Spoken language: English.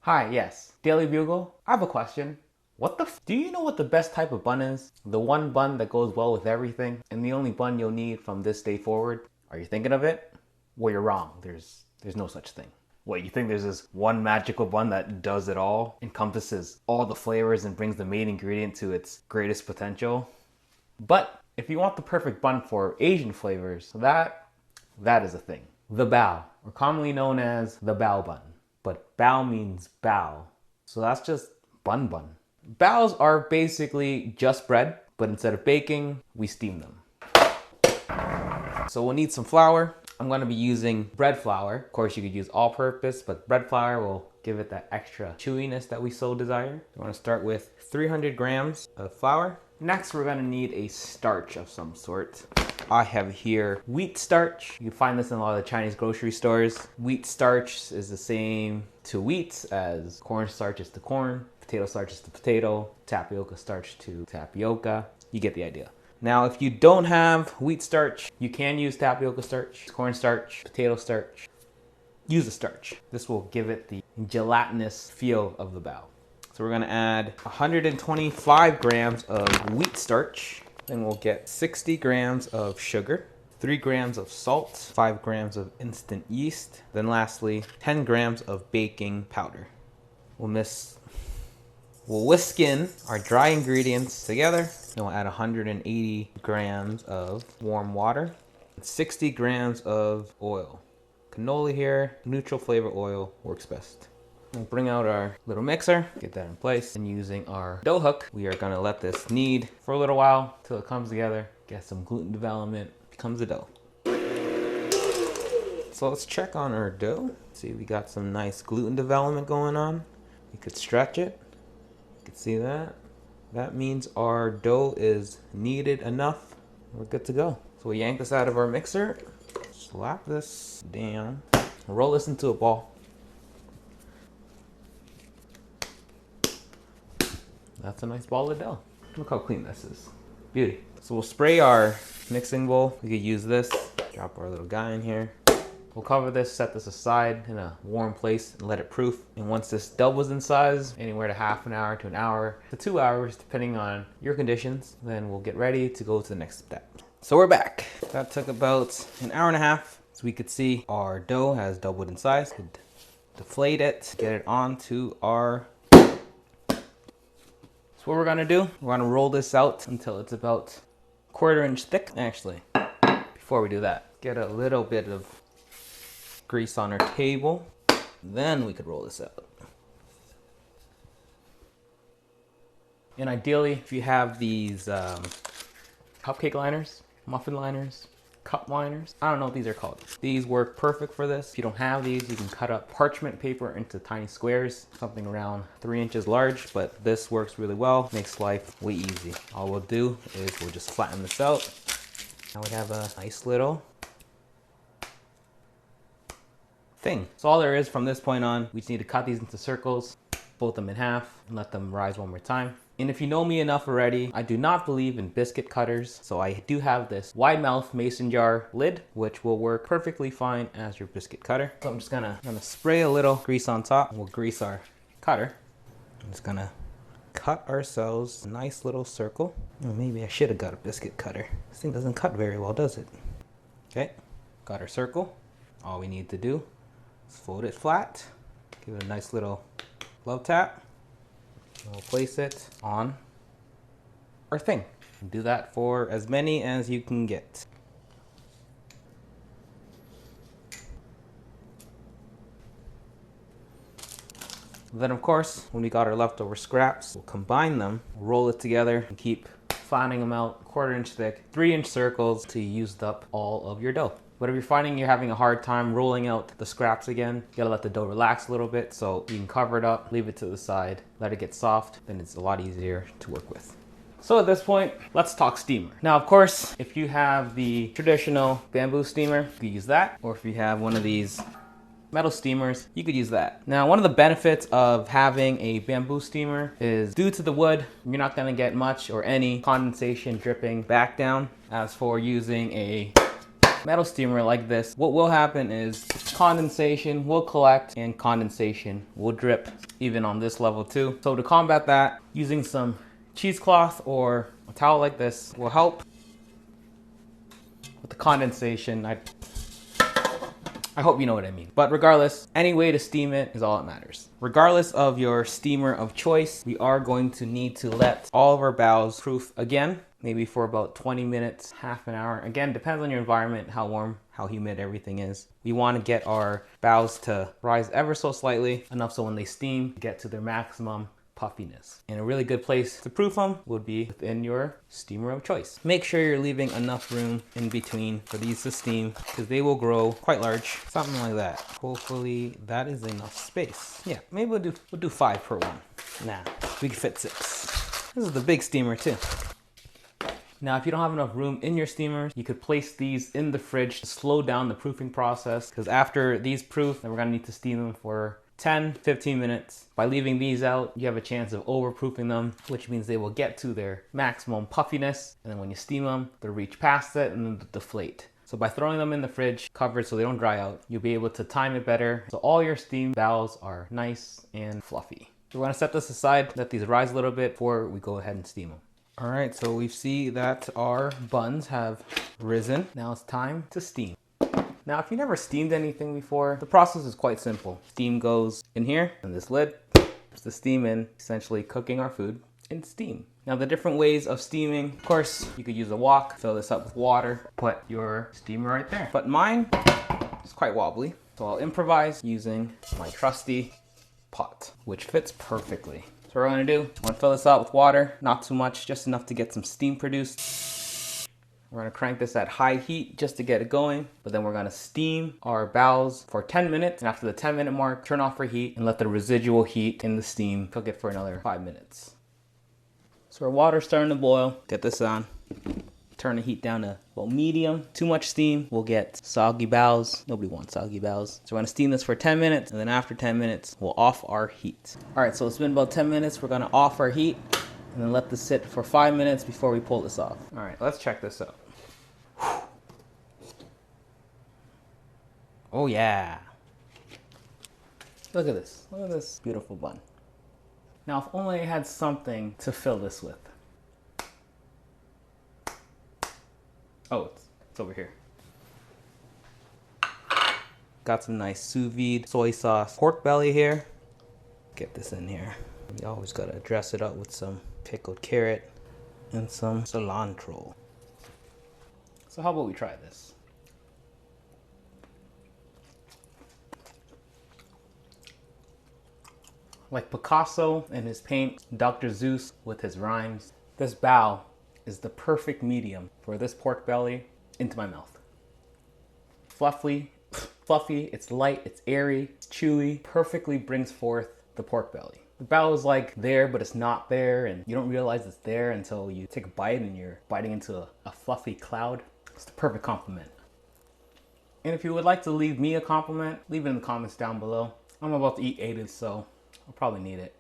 Hi, yes. Daily Bugle, I have a question. Do you know what the best type of bun is? The one bun that goes well with everything and the only bun you'll need from this day forward? Are you thinking of it? Well, you're wrong. There's no such thing. What, you think there's this one magical bun that does it all, encompasses all the flavors and brings the main ingredient to its greatest potential? But if you want the perfect bun for Asian flavors, that is a thing. The bao, or commonly known as the bao bun. But bao means bao, so that's just bun. Baos are basically just bread, but instead of baking, we steam them. So we'll need some flour. I'm gonna be using bread flour. Of course, you could use all-purpose, but bread flour will give it that extra chewiness that we so desire. You wanna start with 300 grams of flour. Next, we're gonna need a starch of some sort. I have here wheat starch. You can find this in a lot of the Chinese grocery stores. Wheat starch is the same to wheat as corn starch is to corn, potato starch is to potato, tapioca starch to tapioca. You get the idea. Now, if you don't have wheat starch, you can use tapioca starch, corn starch, potato starch. Use the starch. This will give it the gelatinous feel of the bao. So we're gonna add 125 grams of wheat starch. Then we'll get 60 grams of sugar, 3 grams of salt, 5 grams of instant yeast. Then lastly, 10 grams of baking powder. We'll whisk in our dry ingredients together. Then we'll add 180 grams of warm water, 60 grams of oil. Canola here, neutral flavor oil works best. We'll bring out our little mixer, get that in place, and using our dough hook, we are gonna let this knead for a little while till it comes together, get some gluten development, becomes a dough. So let's check on our dough. See, we got some nice gluten development going on. You could stretch it. You could see that. That means our dough is kneaded enough. We're good to go. So we yank this out of our mixer, slap this down, roll this into a ball. That's a nice ball of dough. Look how clean this is. Beauty. So we'll spray our mixing bowl. We could use this. Drop our little guy in here. We'll cover this, set this aside in a warm place and let it proof. And once this doubles in size, anywhere to half an hour to an hour to 2 hours, depending on your conditions, then we'll get ready to go to the next step. So we're back. That took about an hour and a half. So we could see our dough has doubled in size. Could deflate it, get it onto our. So what we're gonna do, we're gonna roll this out until it's about 1/4 inch thick. Actually, before we do that, get a little bit of grease on our table. Then we could roll this out. And ideally, if you have these cupcake liners, muffin liners, cup liners, I don't know what these are called. These work perfect for this. If you don't have these, you can cut up parchment paper into tiny squares, something around 3 inches large, but this works really well, makes life way easy. All we'll do is we'll just flatten this out. Now we have a nice little thing. So all there is from this point on, we just need to cut these into circles, fold them in half, and let them rise one more time. And if you know me enough already, I do not believe in biscuit cutters, so I do have this wide mouth mason jar lid, which will work perfectly fine as your biscuit cutter. So I'm just gonna spray a little grease on top, and we'll grease our cutter. I'm just gonna cut ourselves a nice little circle. Oh, maybe I should have got a biscuit cutter. This thing doesn't cut very well, does it? Okay, got our circle. All we need to do is fold it flat, give it a nice little love tap. And we'll place it on our thing. Do that for as many as you can get. Then of course, when we got our leftover scraps, we'll combine them, roll it together, and keep flattening them out 1/4 inch thick, 3 inch circles till you used up all of your dough. But if you're finding you're having a hard time rolling out the scraps again, you gotta let the dough relax a little bit, so you can cover it up, leave it to the side, let it get soft, then it's a lot easier to work with. So at this point, let's talk steamer. Now, of course, if you have the traditional bamboo steamer, you could use that. Or if you have one of these metal steamers, you could use that. Now, one of the benefits of having a bamboo steamer is due to the wood, you're not gonna get much or any condensation dripping back down. As for using a metal steamer like this, what will happen is condensation will collect and condensation will drip even on this level too. So to combat that, using some cheesecloth or a towel like this will help with the condensation. I hope you know what I mean. But regardless, any way to steam it is all that matters. Regardless of your steamer of choice, we are going to need to let all of our baos proof again, maybe for about 20 minutes, half an hour. Again, depends on your environment, how warm, how humid everything is. We want to get our baos to rise ever so slightly, enough so when they steam, get to their maximum puffiness. And a really good place to proof them would be within your steamer of choice. Make sure you're leaving enough room in between for these to steam because they will grow quite large, something like that. Hopefully that is enough space. Yeah, maybe we'll do 5 per one. Nah, we can fit 6. This is the big steamer too. Now, if you don't have enough room in your steamers, you could place these in the fridge to slow down the proofing process, because after these proof, then we're gonna need to steam them for 10-15 minutes. By leaving these out, you have a chance of overproofing them, which means they will get to their maximum puffiness, and then when you steam them, they'll reach past it and then deflate. So by throwing them in the fridge, covered so they don't dry out, you'll be able to time it better. So all your steamed baos are nice and fluffy. So we're gonna set this aside, let these rise a little bit before we go ahead and steam them. All right, so we see that our buns have risen. Now it's time to steam. Now, if you never steamed anything before, the process is quite simple. Steam goes in here, and this lid puts the steam in, essentially cooking our food in steam. Now, the different ways of steaming, of course, you could use a wok, fill this up with water, put your steamer right there. But mine is quite wobbly, so I'll improvise using my trusty pot, which fits perfectly. So what we're gonna do, I'm gonna fill this out with water, not too much, just enough to get some steam produced. We're gonna crank this at high heat just to get it going, but then we're gonna steam our baos for 10 minutes. And after the 10-minute mark, turn off our heat and let the residual heat in the steam cook it for another 5 minutes. So our water's starting to boil. Get this on. Turn the heat down to, well, medium. Too much steam, we'll get soggy baos. Nobody wants soggy baos. So we're gonna steam this for 10 minutes, and then after 10 minutes, we'll off our heat. All right, so it's been about 10 minutes. We're gonna off our heat and then let this sit for 5 minutes before we pull this off. All right, let's check this out. Oh yeah. Look at this beautiful bun. Now, if only I had something to fill this with. Oh, it's over here. Got some nice sous vide soy sauce pork belly here. Get this in here. You always gotta dress it up with some pickled carrot and some cilantro. So how about we try this? Like Picasso and his paint, Dr. Seuss with his rhymes, this bao is the perfect medium for this pork belly into my mouth. Fluffy, it's light, it's airy, it's chewy, perfectly brings forth the pork belly. The bao is like there, but it's not there, and you don't realize it's there until you take a bite and you're biting into a fluffy cloud. It's the perfect compliment. And if you would like to leave me a compliment, leave it in the comments down below. I'm about to eat 8, so I'll probably need it.